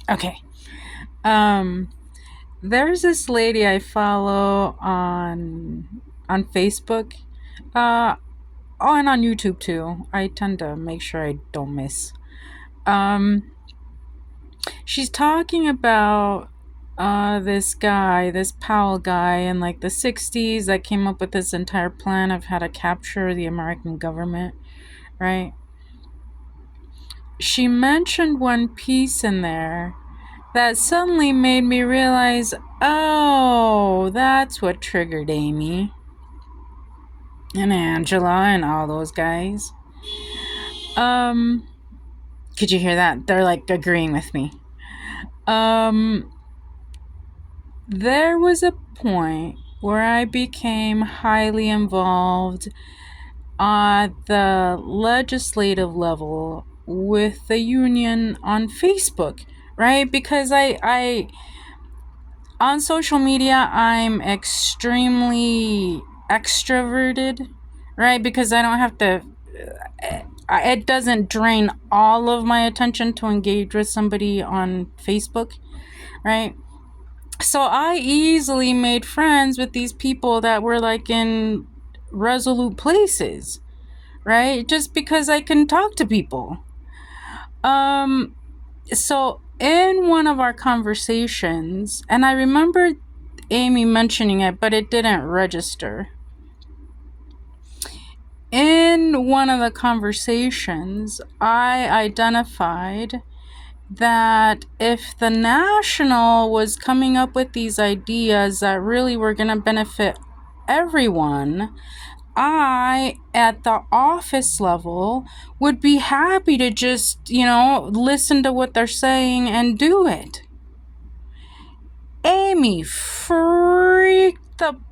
Okay. Um, there's this lady I follow on Facebook. Uh, oh, and on YouTube too. I tend to make sure I don't miss. Um, she's talking about this guy, this Powell guy in like the 60s that came up with this entire plan of how to capture the American government, right? She mentioned one piece in there that suddenly made me realize, oh, that's what triggered Amy and Angela and all those guys. Could you hear that? They're like agreeing with me. There was a point where I became highly involved at the legislative level with the union on Facebook, right? Because I on social media, I'm extremely extroverted, right? Because I don't have to, it doesn't drain all of my attention to engage with somebody on Facebook, right? So I easily made friends with these people that were like in resolute places, right? Just because I can talk to people. So in one of our conversations, and I remember Amy mentioning it, but it didn't register. In one of the conversations, I identified that if the National was coming up with these ideas that really were going to benefit everyone, I, at the office level, would be happy to just, listen to what they're saying and do it. Amy freaked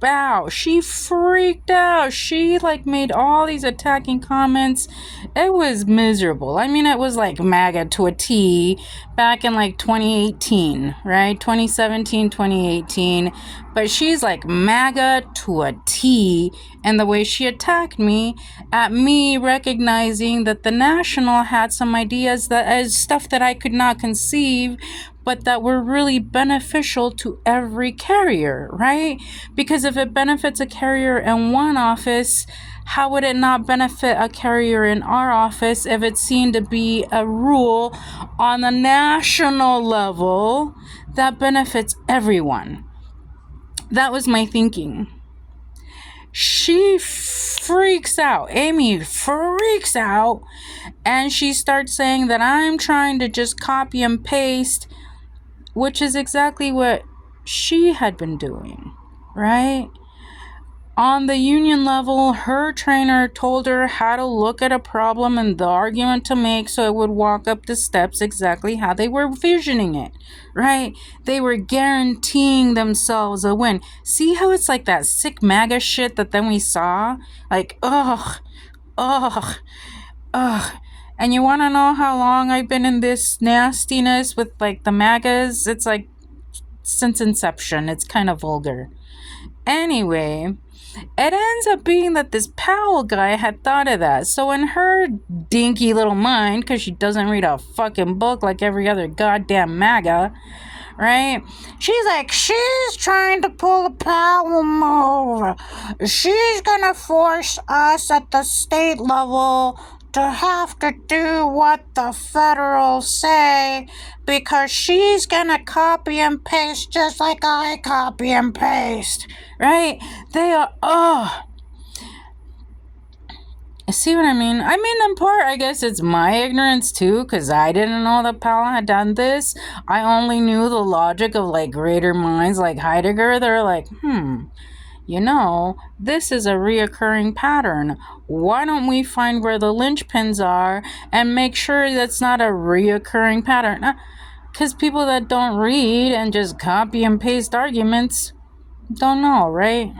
out. She freaked out. She made all these attacking comments. It was miserable. I mean, it was like MAGA to a T back in 2018, right? 2017, 2018. But she's like MAGA to a T. And the way she attacked me, at me recognizing that the National had some ideas that is stuff that I could not conceive, but that were really beneficial to every carrier, right? Because if it benefits a carrier in one office, how would it not benefit a carrier in our office if it's seen to be a rule on the national level that benefits everyone? That was my thinking. She freaks out. Amy freaks out, and she starts saying that I'm trying to just copy and paste, which is exactly what she had been doing, right? On the union level, her trainer told her how to look at a problem and the argument to make so it would walk up the steps exactly how they were visioning it, right? They were guaranteeing themselves a win. See how it's like that sick MAGA shit that then we saw? Like, ugh. And you want to know how long I've been in this nastiness with the MAGAs? It's like since inception. It's kind of vulgar. Anyway, it ends up being that this Powell guy had thought of that. So in her dinky little mind, because she doesn't read a fucking book like every other goddamn MAGA, right? She's trying to pull a Powell move. She's gonna force us at the state level to have to do what the federals say because she's gonna copy and paste just like I copy and paste, right? They are, see what I mean? I mean, in part, I guess it's my ignorance too, because I didn't know that Powell had done this. I only knew the logic of greater minds like Heidegger. They're like, this is a reoccurring pattern. Why don't we find where the linchpins are and make sure that's not a reoccurring pattern? Because people that don't read and just copy and paste arguments don't know, right?